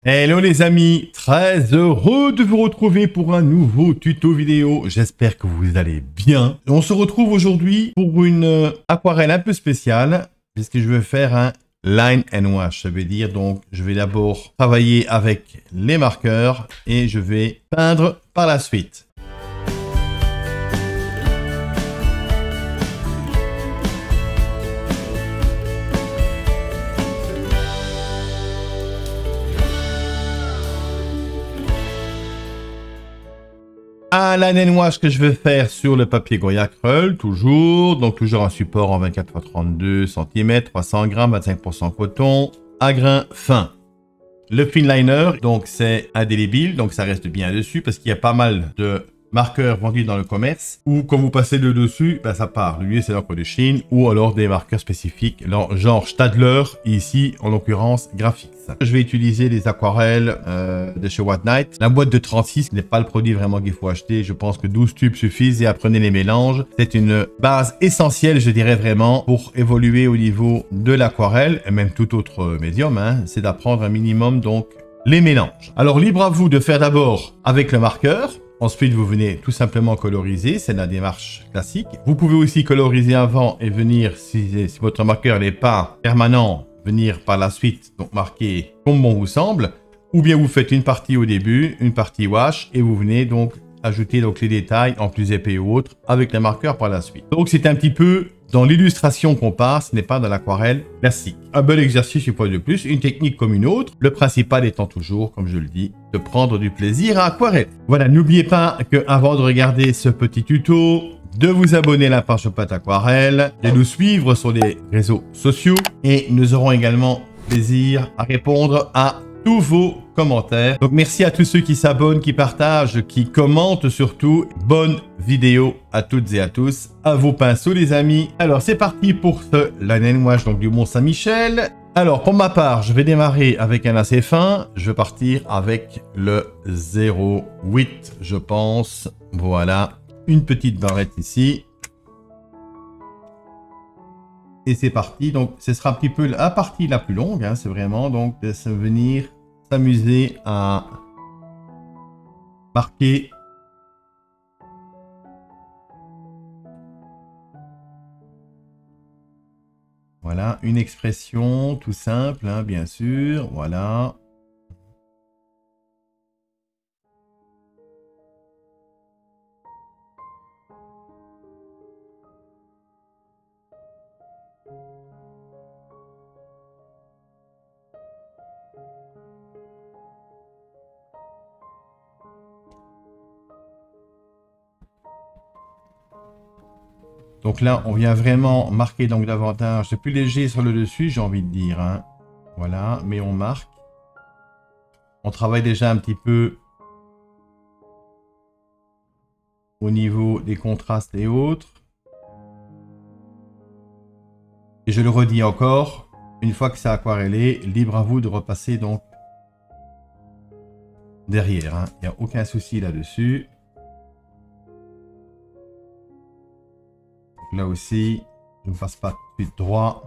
Hello les amis, très heureux de vous retrouver pour un nouveau tuto vidéo. J'espère que vous allez bien. On se retrouve aujourd'hui pour une aquarelle un peu spéciale puisque je vais faire un line and wash. Ça veut dire donc je vais d'abord travailler avec les marqueurs et je vais peindre par la suite. Un line and wash que je vais faire sur le papier Goya Creux, toujours un support en 24 x 32 cm, 300 g, 25% coton, à grain fin. Le fin liner, donc c'est indélébile, donc ça reste bien dessus parce qu'il y a pas mal de marqueurs vendus dans le commerce ou quand vous passez le dessus, ben ça part. Le mieux c'est l'encre de Chine ou alors des marqueurs spécifiques, genre Stadler, ici en l'occurrence Graphix. Je vais utiliser des aquarelles de chez White Knight. La boîte de 36 n'est pas le produit vraiment qu'il faut acheter. Je pense que 12 tubes suffisent et apprenez les mélanges. C'est une base essentielle, je dirais vraiment, pour évoluer au niveau de l'aquarelle et même tout autre médium. Hein, c'est d'apprendre un minimum donc les mélanges. Alors libre à vous de faire d'abord avec le marqueur. Ensuite, vous venez tout simplement coloriser, c'est la démarche classique. Vous pouvez aussi coloriser avant et venir, si votre marqueur n'est pas permanent, venir par la suite, donc marquer comme bon vous semble. Ou bien vous faites une partie au début, une partie wash, et vous venez donc ajouter donc les détails en plus épais ou autres avec les marqueurs par la suite. Donc c'est un petit peu dans l'illustration qu'on passe, ce n'est pas dans l'aquarelle classique. Un bel exercice une fois de plus, une technique comme une autre. Le principal étant toujours, comme je le dis, de prendre du plaisir à aquarelle. Voilà, n'oubliez pas que avant de regarder ce petit tuto, de vous abonner à la page Chopat Aquarelle, de nous suivre sur les réseaux sociaux et nous aurons également plaisir à répondre à tous vos commentaires. Donc merci à tous ceux qui s'abonnent, qui partagent, qui commentent surtout. Bonne vidéo à toutes et à tous. À vos pinceaux les amis. Alors c'est parti pour ce line and wash donc du Mont Saint-Michel. Alors pour ma part, je vais démarrer avec un assez fin. Je vais partir avec le 0,8 je pense. Voilà. Une petite barrette ici. Et c'est parti. Donc, ce sera un petit peu la partie la plus longue. Hein, c'est vraiment donc de venir s'amuser à marquer. Voilà, une expression tout simple, hein, bien sûr. Voilà. Donc là, on vient vraiment marquer donc davantage. C'est plus léger sur le dessus, j'ai envie de dire. Hein. Voilà, mais on marque. On travaille déjà un petit peu au niveau des contrastes et autres. Et je le redis encore, une fois que c'est aquarellé, libre à vous de repasser donc derrière. Hein. Il n'y a aucun souci là-dessus. Là aussi, je ne passe pas tout de suite droit.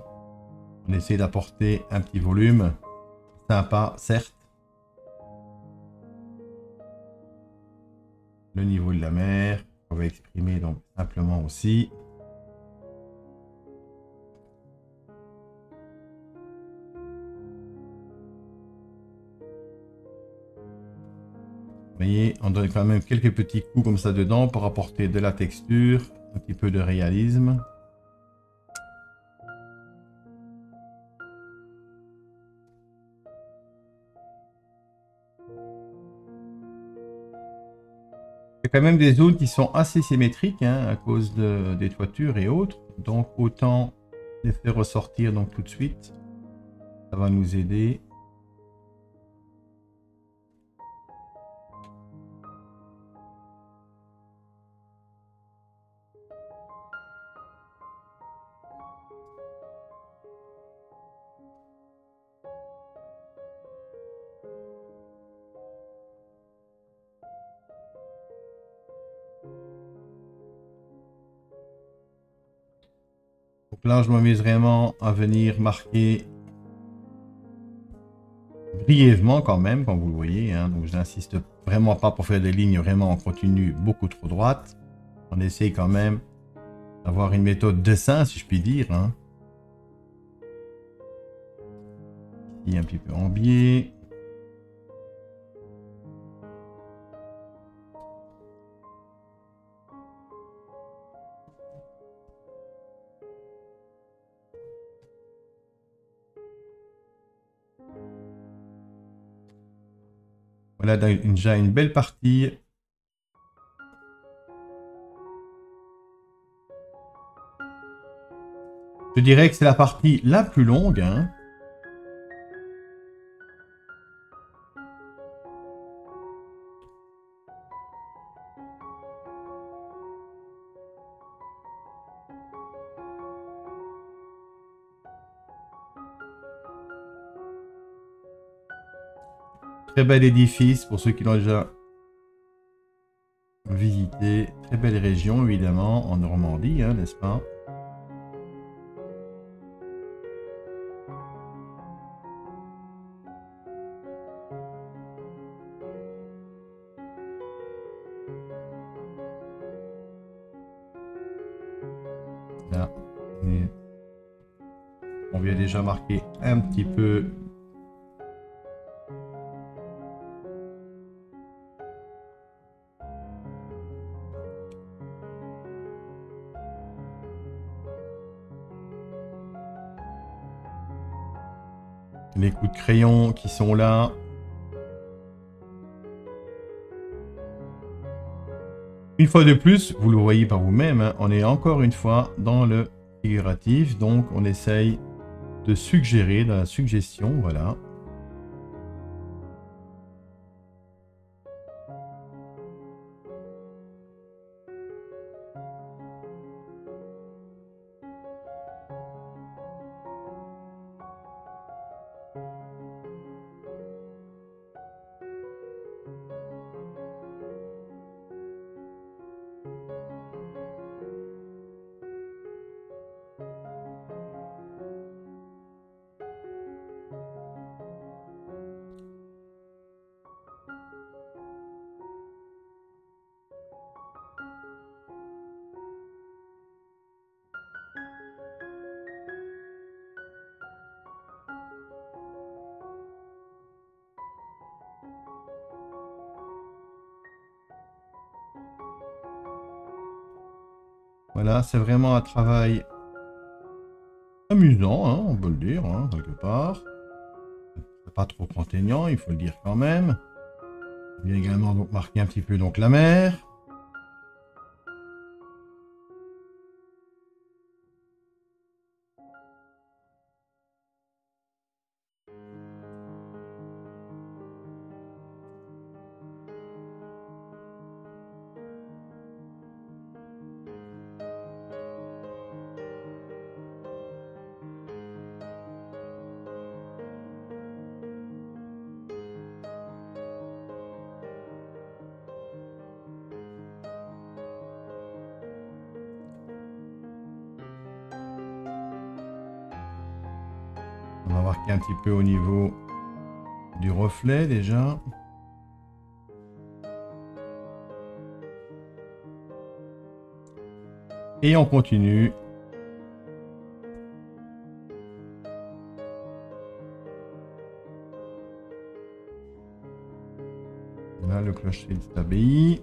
On essaie d'apporter un petit volume. Sympa, certes. Le niveau de la mer, on va exprimer donc simplement aussi. Vous voyez, on donne quand même quelques petits coups comme ça dedans pour apporter de la texture, un petit peu de réalisme. Il y a quand même des zones qui sont assez symétriques hein, à cause des toitures et autres. Donc autant les faire ressortir donc tout de suite. Ça va nous aider. Donc là, je m'amuse vraiment à venir marquer brièvement quand même, comme vous le voyez. Hein. Donc je n'insiste vraiment pas pour faire des lignes vraiment en continu beaucoup trop droites. On essaye quand même d'avoir une méthode dessin, si je puis dire. Hein. Ici un petit peu en biais. Voilà déjà une belle partie. Je dirais que c'est la partie la plus longue. Hein. Très bel édifice pour ceux qui l'ont déjà visité. Très belle région, évidemment, en Normandie, hein, n'est-ce pas? Là, on vient déjà marquer un petit peu les coups de crayon qui sont là. Une fois de plus, vous le voyez par vous-même, hein, on est encore une fois dans le figuratif, donc on essaye de suggérer, dans la suggestion, voilà. Voilà, c'est vraiment un travail amusant, hein, on peut le dire, hein, quelque part. Pas trop contraignant, il faut le dire quand même. On vient également donc marquer un petit peu donc la mer. On va marquer un petit peu au niveau du reflet déjà. Et on continue. Là, le clocher de l'abbaye.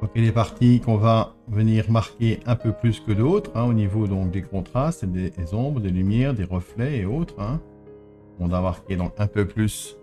Donc, il est parti qu'on va venir marquer un peu plus que d'autres, hein, au niveau donc des contrastes, des ombres, des lumières, des reflets et autres. Hein. On va marquer donc un peu plus.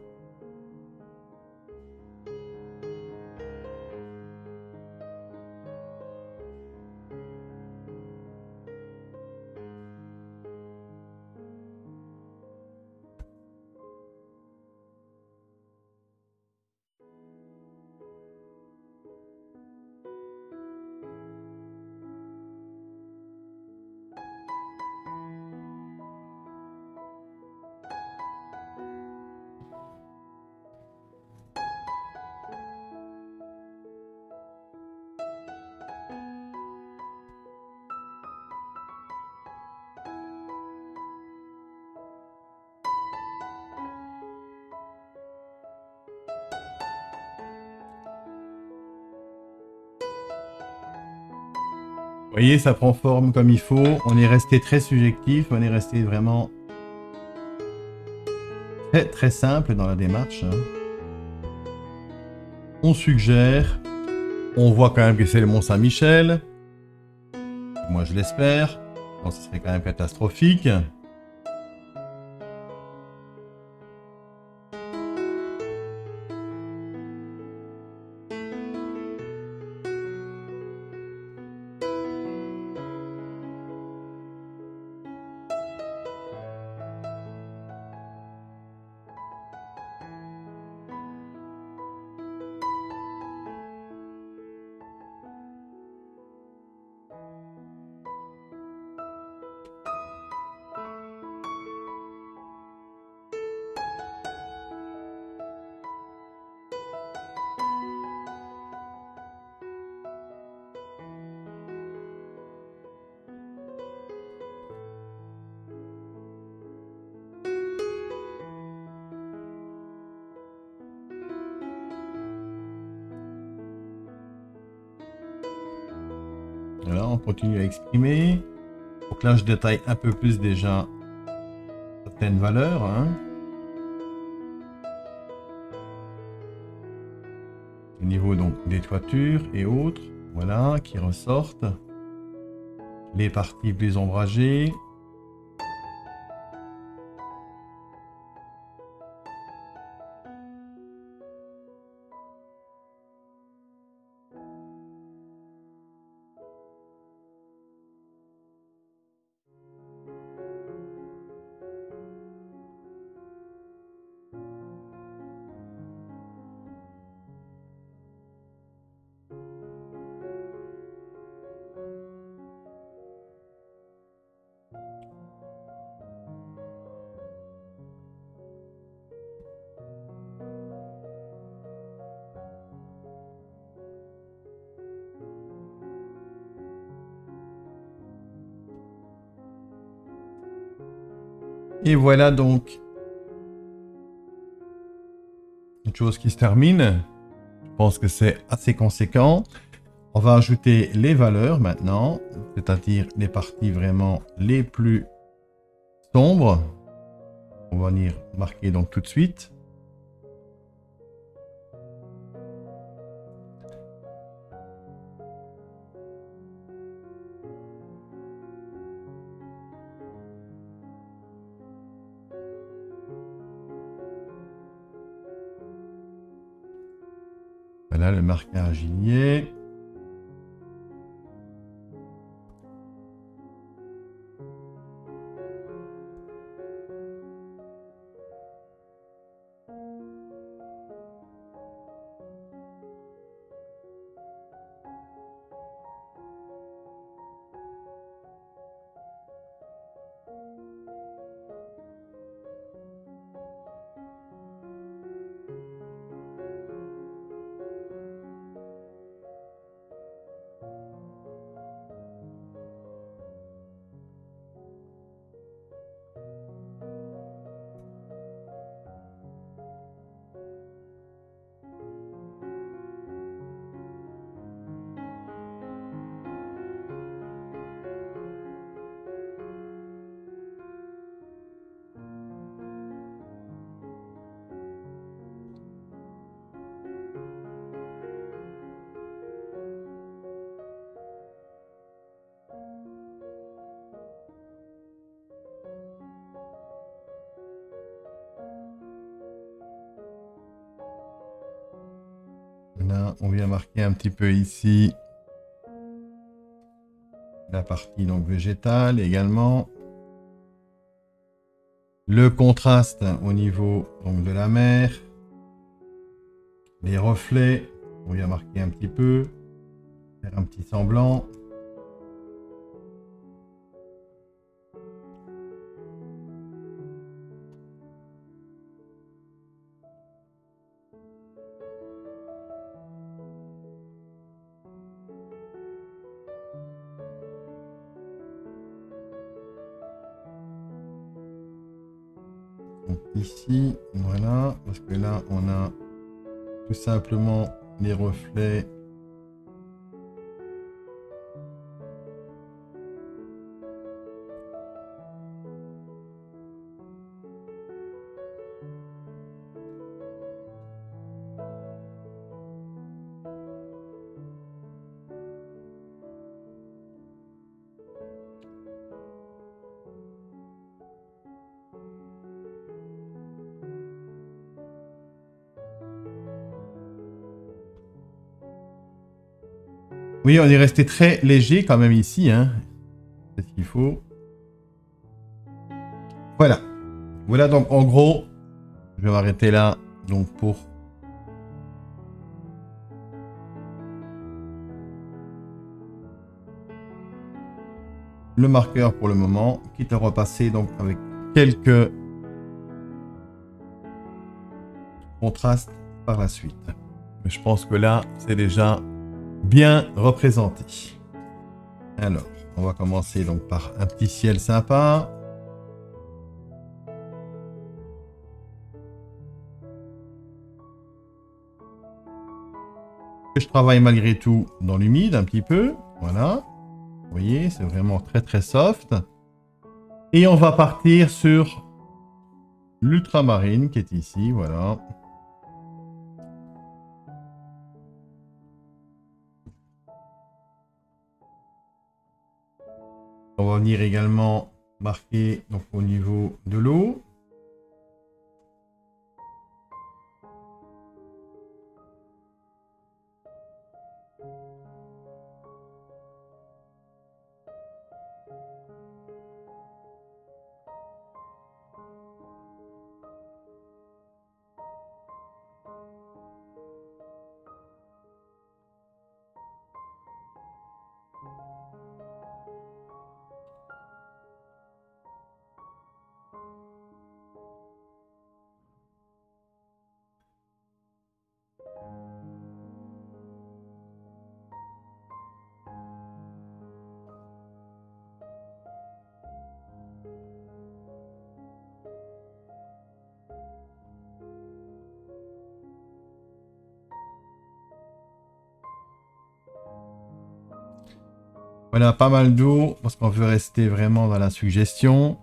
Vous voyez, ça prend forme comme il faut. On est resté très subjectif, on est resté vraiment très simple dans la démarche. Hein. On suggère, on voit quand même que c'est le Mont Saint-Michel. Moi je l'espère, donc ce serait quand même catastrophique. Voilà, on continue à exprimer. Donc là, je détaille un peu plus déjà certaines valeurs. Hein. Au niveau donc des toitures et autres, voilà, qui ressortent. Les parties plus ombragées. Et voilà donc une chose qui se termine. Je pense que c'est assez conséquent. On va ajouter les valeurs maintenant, c'est-à-dire les parties vraiment les plus sombres. On va venir marquer donc tout de suite. Voilà le marquage y est. Là, on vient marquer un petit peu ici la partie donc végétale également. Le contraste au niveau donc, de la mer. Les reflets, on vient marquer un petit peu. Faire un petit semblant. Donc ici, voilà, parce que là, on a tout simplement les reflets Oui, on est resté très léger quand même ici, hein. C'est ce qu'il faut. Voilà. Voilà donc en gros, je vais m'arrêter là donc pour le marqueur pour le moment, quitte à repasser donc avec quelques contrastes par la suite. Mais je pense que là, c'est déjà bien représenté. Alors, on va commencer donc par un petit ciel sympa. Je travaille malgré tout dans l'humide un petit peu. Voilà. Vous voyez, c'est vraiment très très soft. Et on va partir sur l'ultramarine qui est ici. Voilà. On va venir également marquer donc, au niveau de l'eau. Voilà, pas mal d'eau parce qu'on veut rester vraiment dans la suggestion.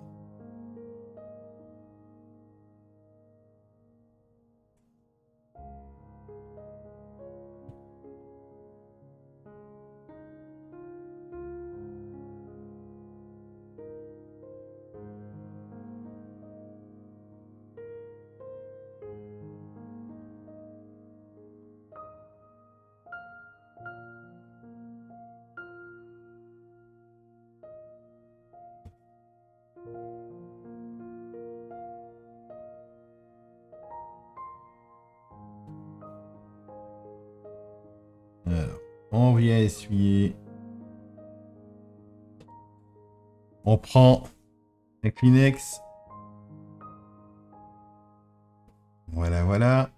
Alors, on vient essuyer. On prend un Kleenex. Voilà, voilà.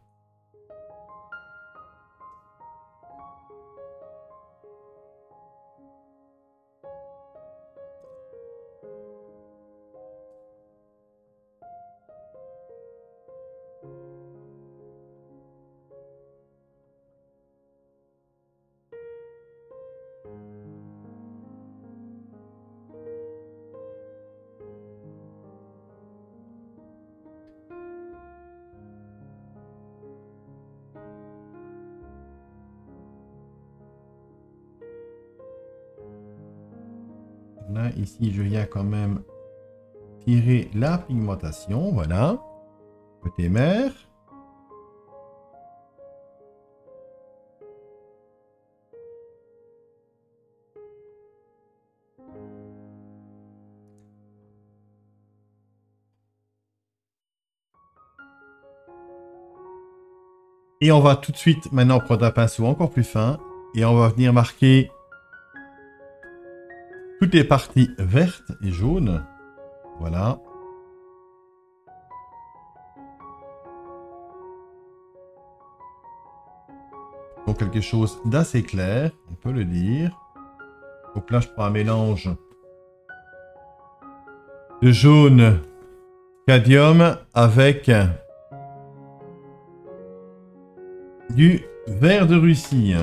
Là, ici, je viens quand même tirer la pigmentation. Voilà. Côté mer. Et on va tout de suite maintenant prendre un pinceau encore plus fin. Et on va venir marquer toutes les parties vertes et jaunes. Voilà. Donc quelque chose d'assez clair, on peut le dire. Donc là, je prends un mélange de jaune cadmium avec du vert de Russie.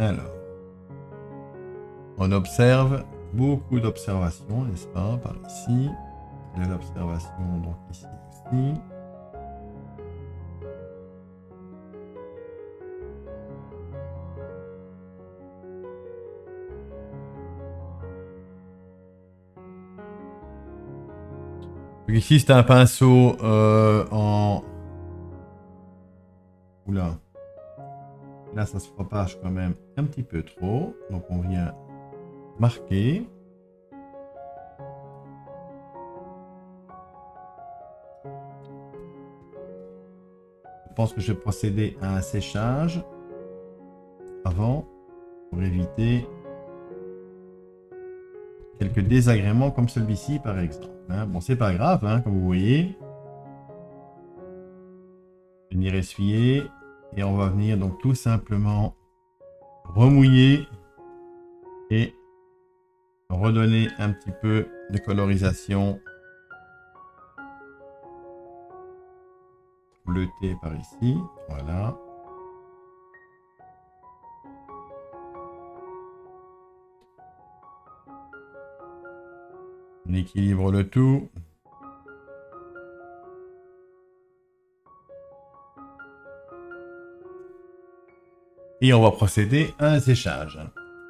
Alors, on observe beaucoup d'observations, n'est-ce pas, par ici. de l'observation, donc ici aussi. Donc ici, c'est un pinceau en... Oula. Là, ça se propage quand même un petit peu trop. Donc, on vient marquer. Je pense que je vais procéder à un séchage avant pour éviter quelques désagréments comme celui-ci, par exemple. Hein. Bon, c'est pas grave, hein, comme vous voyez. Venir essuyer et on va venir donc tout simplement remouiller et redonner un petit peu de colorisation bleutée par ici. Voilà. On équilibre le tout. Et on va procéder à un séchage.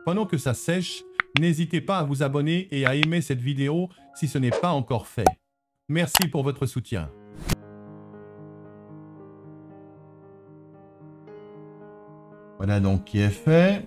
Pendant que ça sèche, n'hésitez pas à vous abonner et à aimer cette vidéo si ce n'est pas encore fait. Merci pour votre soutien. Voilà donc qui est fait.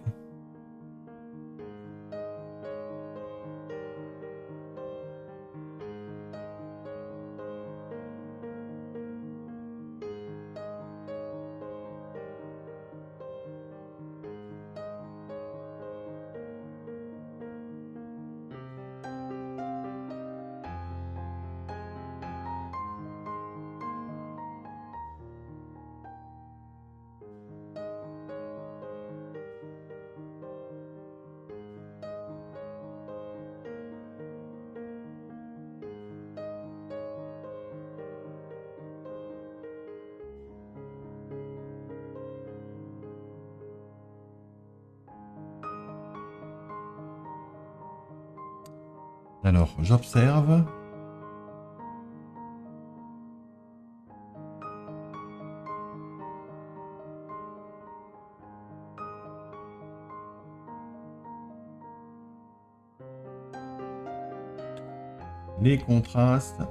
Alors, j'observe. Les contrastes.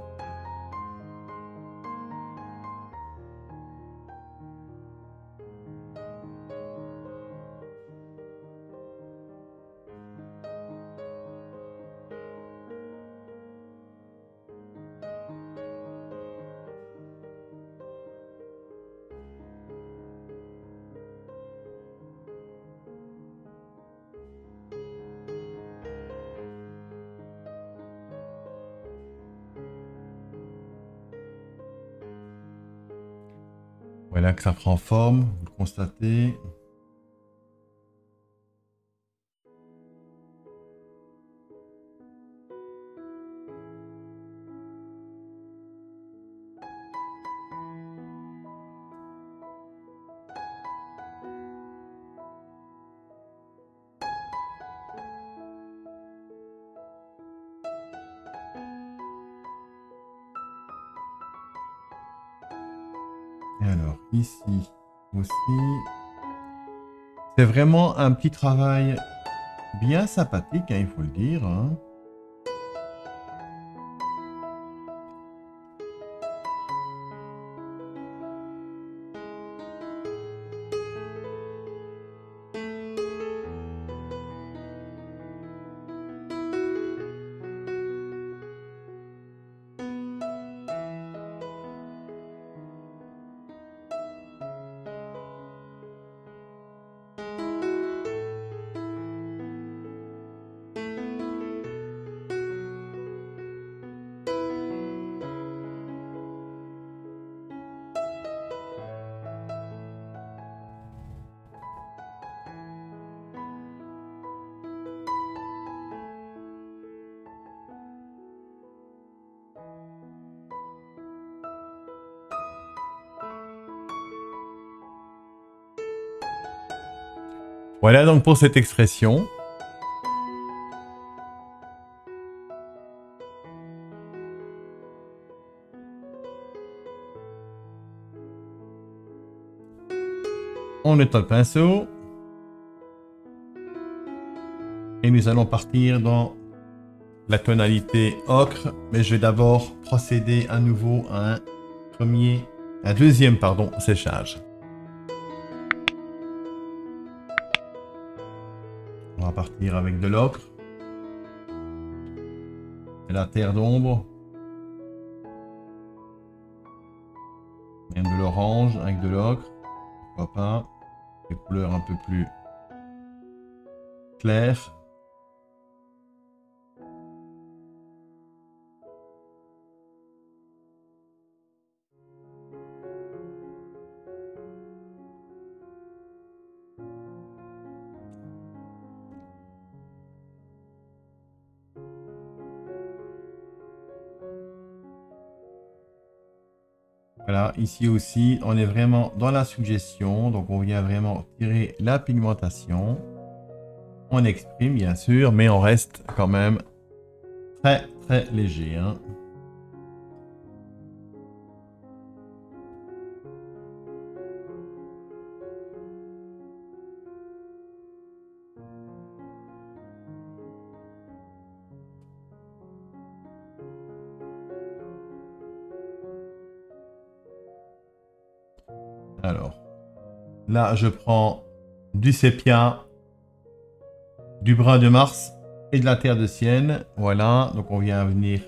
Voilà que ça prend forme, vous le constatez. Et alors, ici aussi, c'est vraiment un petit travail bien sympathique, hein, il faut le dire. Hein. Voilà donc pour cette expression. On nettoie le pinceau. Et nous allons partir dans la tonalité ocre. Mais je vais d'abord procéder à nouveau à un deuxième séchage. On va partir avec de l'ocre. Et la terre d'ombre. Même de l'orange avec de l'ocre. Pourquoi pas. Des couleurs un peu plus claires. Voilà, ici aussi, on est vraiment dans la suggestion. Donc, on vient vraiment tirer la pigmentation. On exprime, bien sûr, mais on reste quand même très, très léger. Hein. Alors, là, je prends du sépia, du brun de Mars et de la terre de sienne. Voilà, donc on vient venir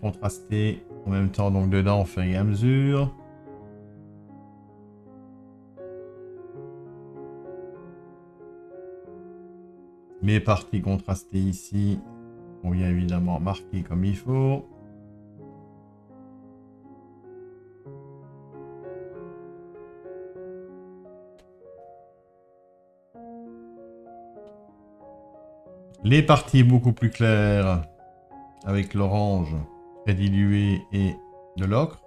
contraster en même temps donc dedans au fur et à mesure. Mes parties contrastées ici, on vient évidemment marquer comme il faut. Les parties beaucoup plus claires avec l'orange très dilué et de l'ocre.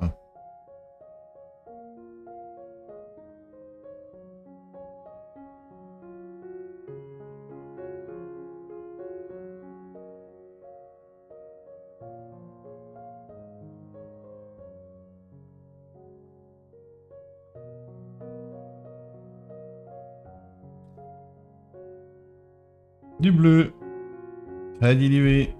Du bleu très dilué.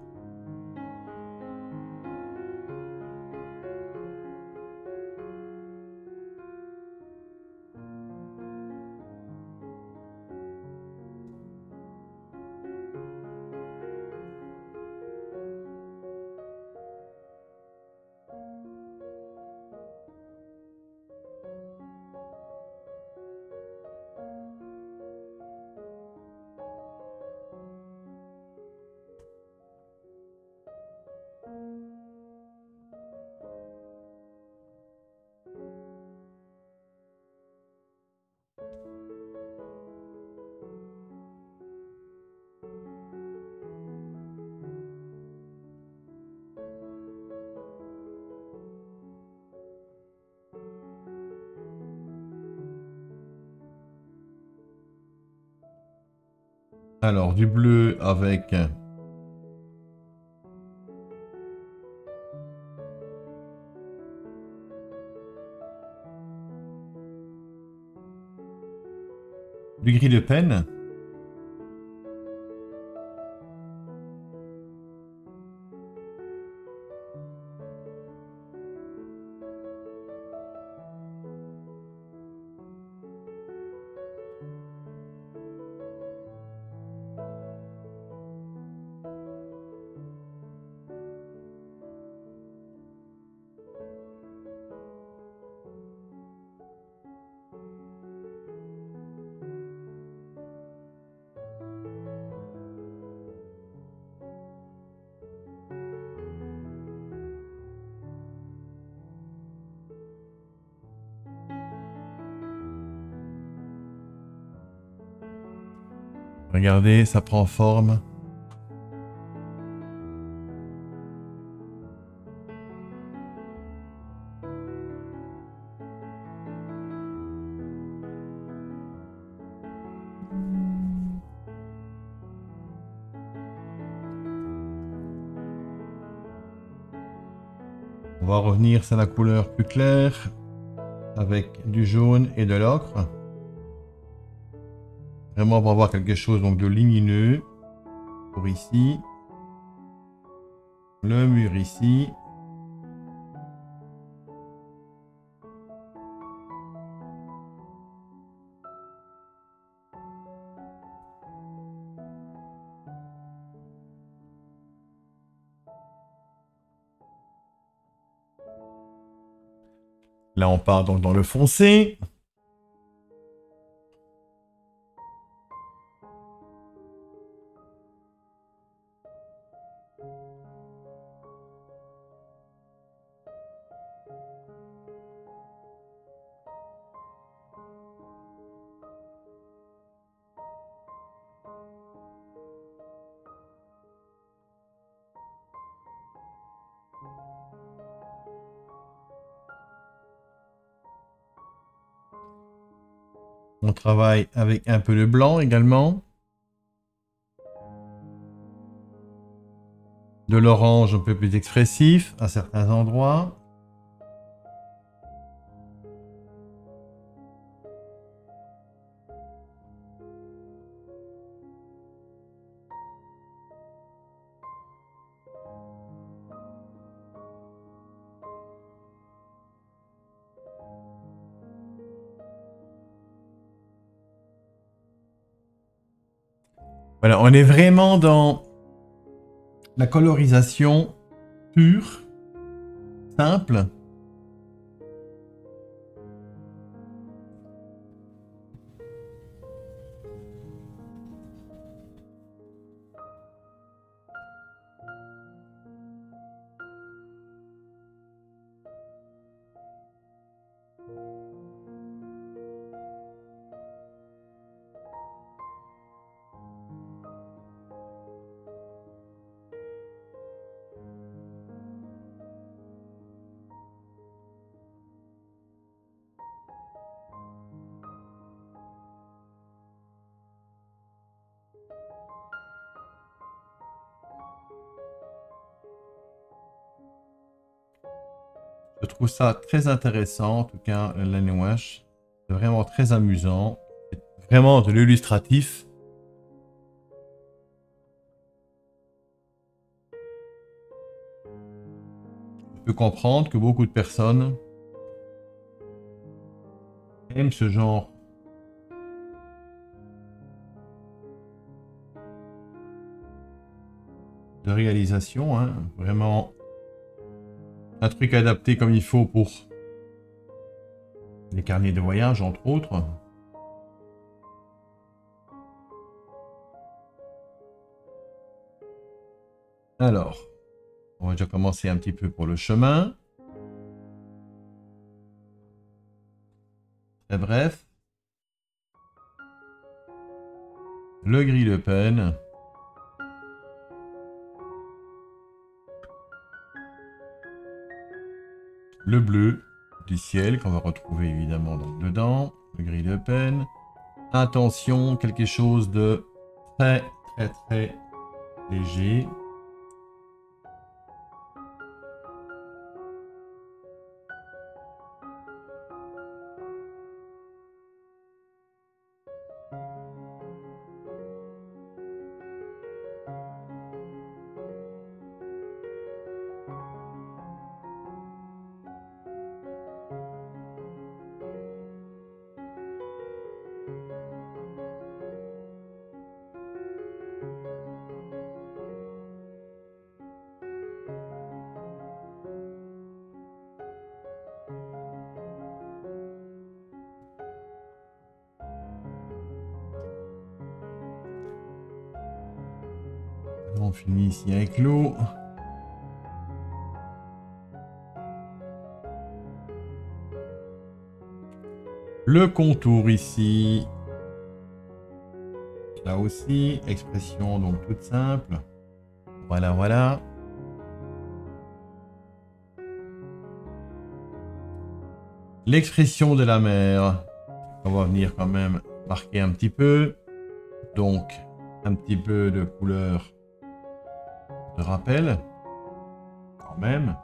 Alors, du bleu avec du gris de peine. Regardez, ça prend forme. On va revenir sur la couleur plus claire avec du jaune et de l'ocre. Vraiment, on va avoir quelque chose donc, de lumineux. Pour ici. Le mur ici. Là, on part donc dans le foncé. On travaille avec un peu de blanc également. De l'orange un peu plus expressif à certains endroits. Voilà, on est vraiment dans la colorisation pure, simple. Je trouve ça très intéressant, en tout cas, l'Anouache. C'est vraiment très amusant. C'est vraiment de l'illustratif. Je peux comprendre que beaucoup de personnes aiment ce genre de réalisation. Hein. Vraiment un truc adapté comme il faut pour les carnets de voyage, entre autres. Alors, on va déjà commencer un petit peu pour le chemin. Très bref. Le gris de peine. Le bleu du ciel qu'on va retrouver évidemment donc dedans. Le gris de peine. Attention, quelque chose de très léger. On finit ici avec l'eau. Le contour ici. Là aussi, expression donc toute simple. Voilà, voilà. L'expression de la mer. On va venir quand même marquer un petit peu. Donc, un petit peu de couleur de rappel. Quand même.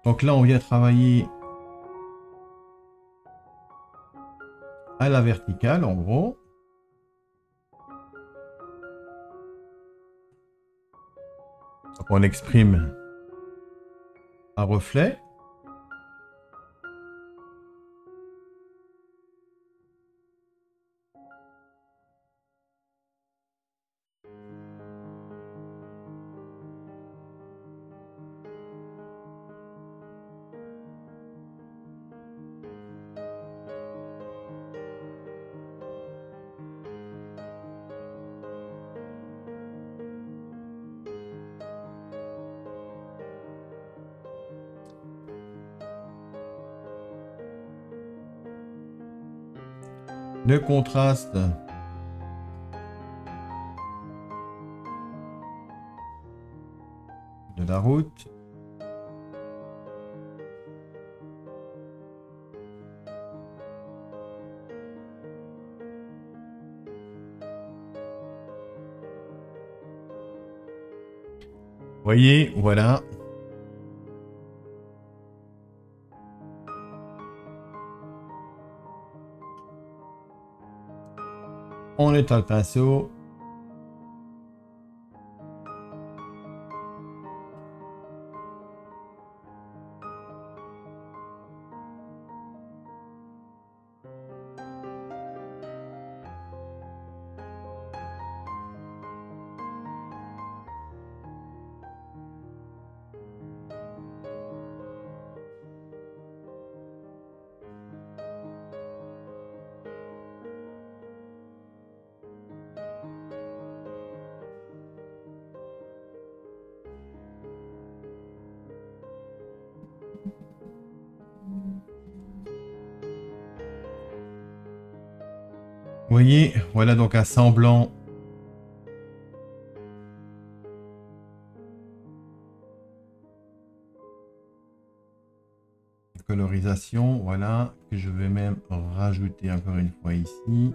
Donc là, on vient travailler à la verticale, en gros. Donc on exprime un reflet. Le contraste de la route. Voyez, voilà. On étend le pinceau. Vous voyez, voilà donc un semblant de colorisation, voilà, que je vais même rajouter encore une fois ici.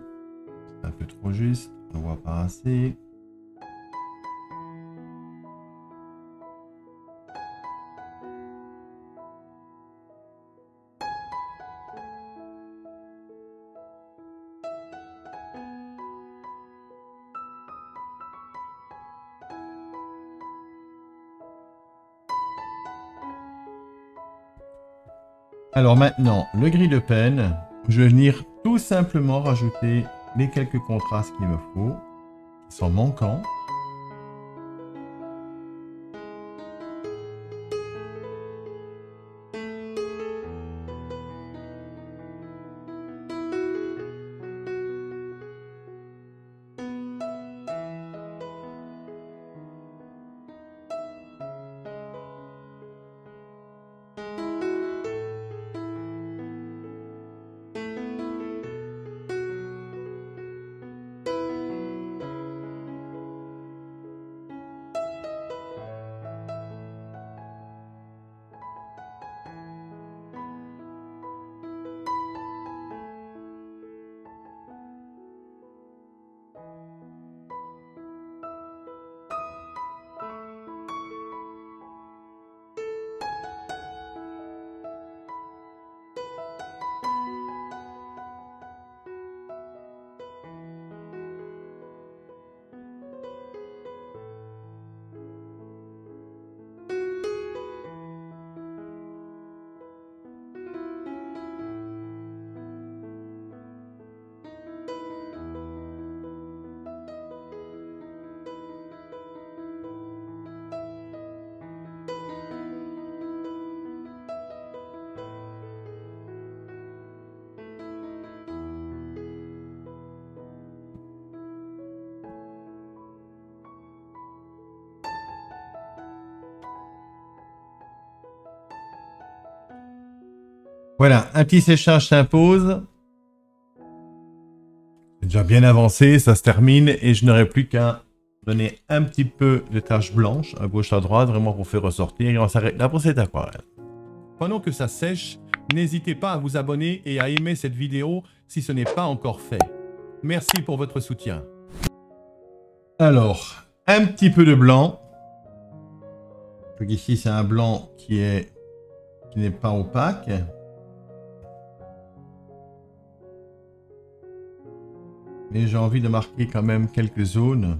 C'est un peu trop juste, on ne voit pas assez. Alors maintenant, le gris de peine, je vais venir tout simplement rajouter les quelques contrastes qu'il me faut, qui sont manquants. Voilà, un petit séchage s'impose. C'est déjà bien avancé, ça se termine et je n'aurai plus qu'à donner un petit peu de taches blanches à gauche à droite, vraiment pour faire ressortir, et on s'arrête là pour cette aquarelle. Pendant que ça sèche, n'hésitez pas à vous abonner et à aimer cette vidéo si ce n'est pas encore fait. Merci pour votre soutien. Alors, un petit peu de blanc. Donc ici, c'est un blanc qui est qui n'est pas opaque. Mais j'ai envie de marquer quand même quelques zones.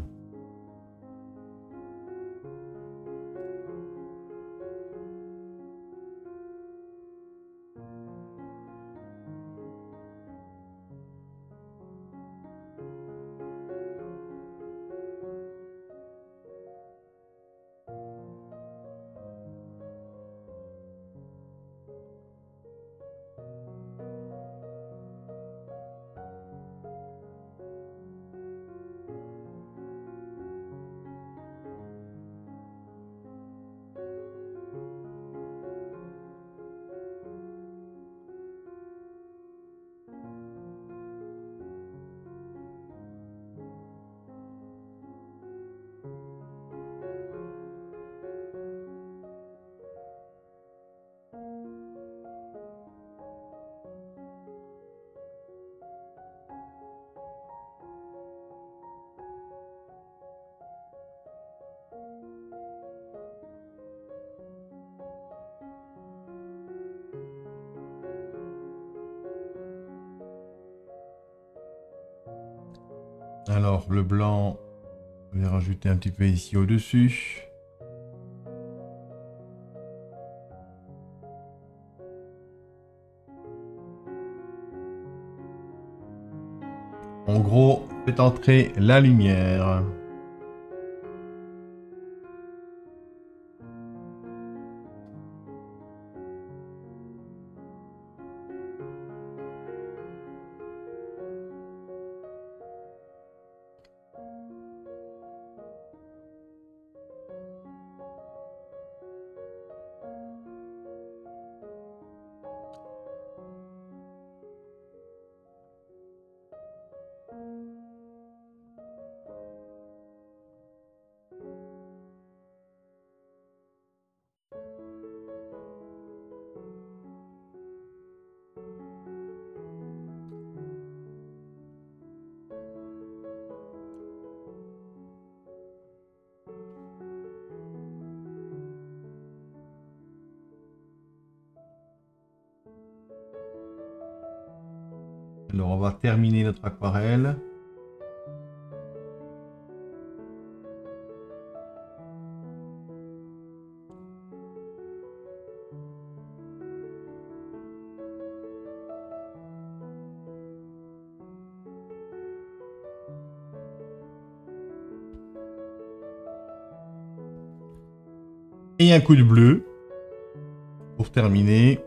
Alors, le blanc, je vais rajouter un petit peu ici au-dessus. En gros, faites entrer la lumière. Alors, on va terminer notre aquarelle. Et un coup de bleu pour terminer.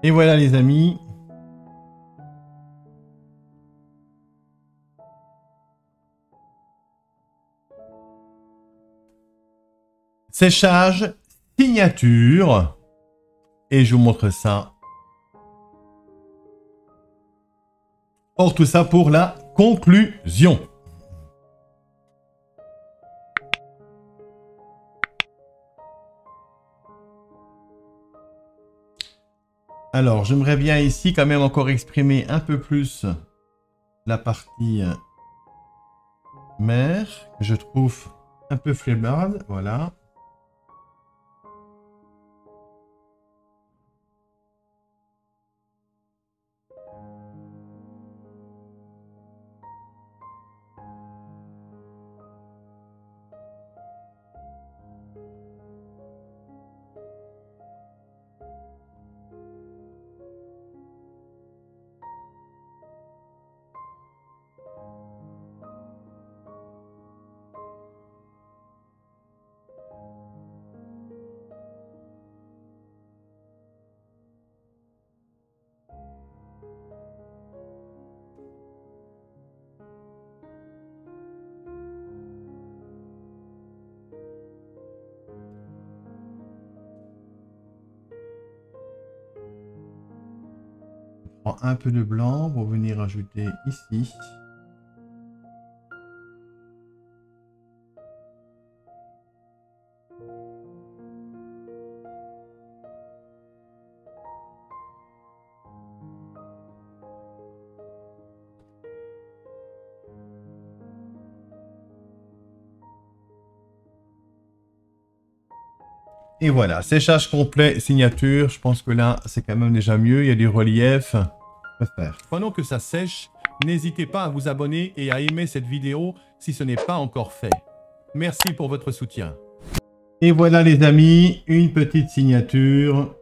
Et voilà les amis. Séchage, signature. Et je vous montre ça. Or tout ça pour la conclusion. Alors, j'aimerais bien ici quand même encore exprimer un peu plus la partie mer, que je trouve un peu flemmarde, voilà. prends un peu de blanc pour venir ajouter ici. Et voilà, séchage complet, signature. Je pense que là, c'est quand même déjà mieux. Il y a du relief. Je peux faire. Pendant que ça sèche, n'hésitez pas à vous abonner et à aimer cette vidéo si ce n'est pas encore fait. Merci pour votre soutien. Et voilà les amis, une petite signature.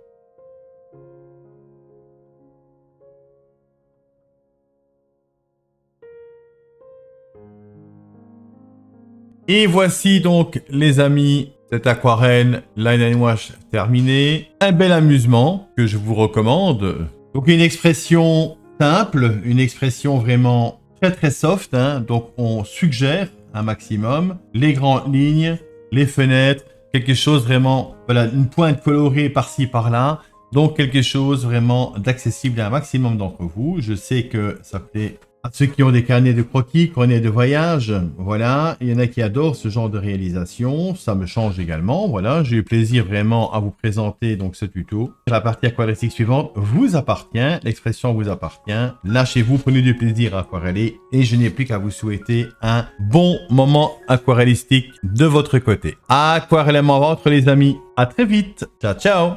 Et voici donc les amis, cette aquarelle Line & Wash terminée. Un bel amusement que je vous recommande. Donc une expression simple, une expression vraiment très soft. Hein. Donc on suggère un maximum les grandes lignes, les fenêtres, quelque chose vraiment, voilà, une pointe colorée par-ci par-là. Donc quelque chose vraiment d'accessible à un maximum d'entre vous. Je sais que ça plaît à ceux qui ont des carnets de croquis, carnets de voyage, voilà. Il y en a qui adorent ce genre de réalisation. Ça me change également, voilà. J'ai eu plaisir vraiment à vous présenter donc ce tuto. La partie aquarellistique suivante vous appartient, l'expression vous appartient. Lâchez-vous, prenez du plaisir à aquareller et je n'ai plus qu'à vous souhaiter un bon moment aquarellistique de votre côté. Aquarellement ventre les amis. À très vite. Ciao, ciao.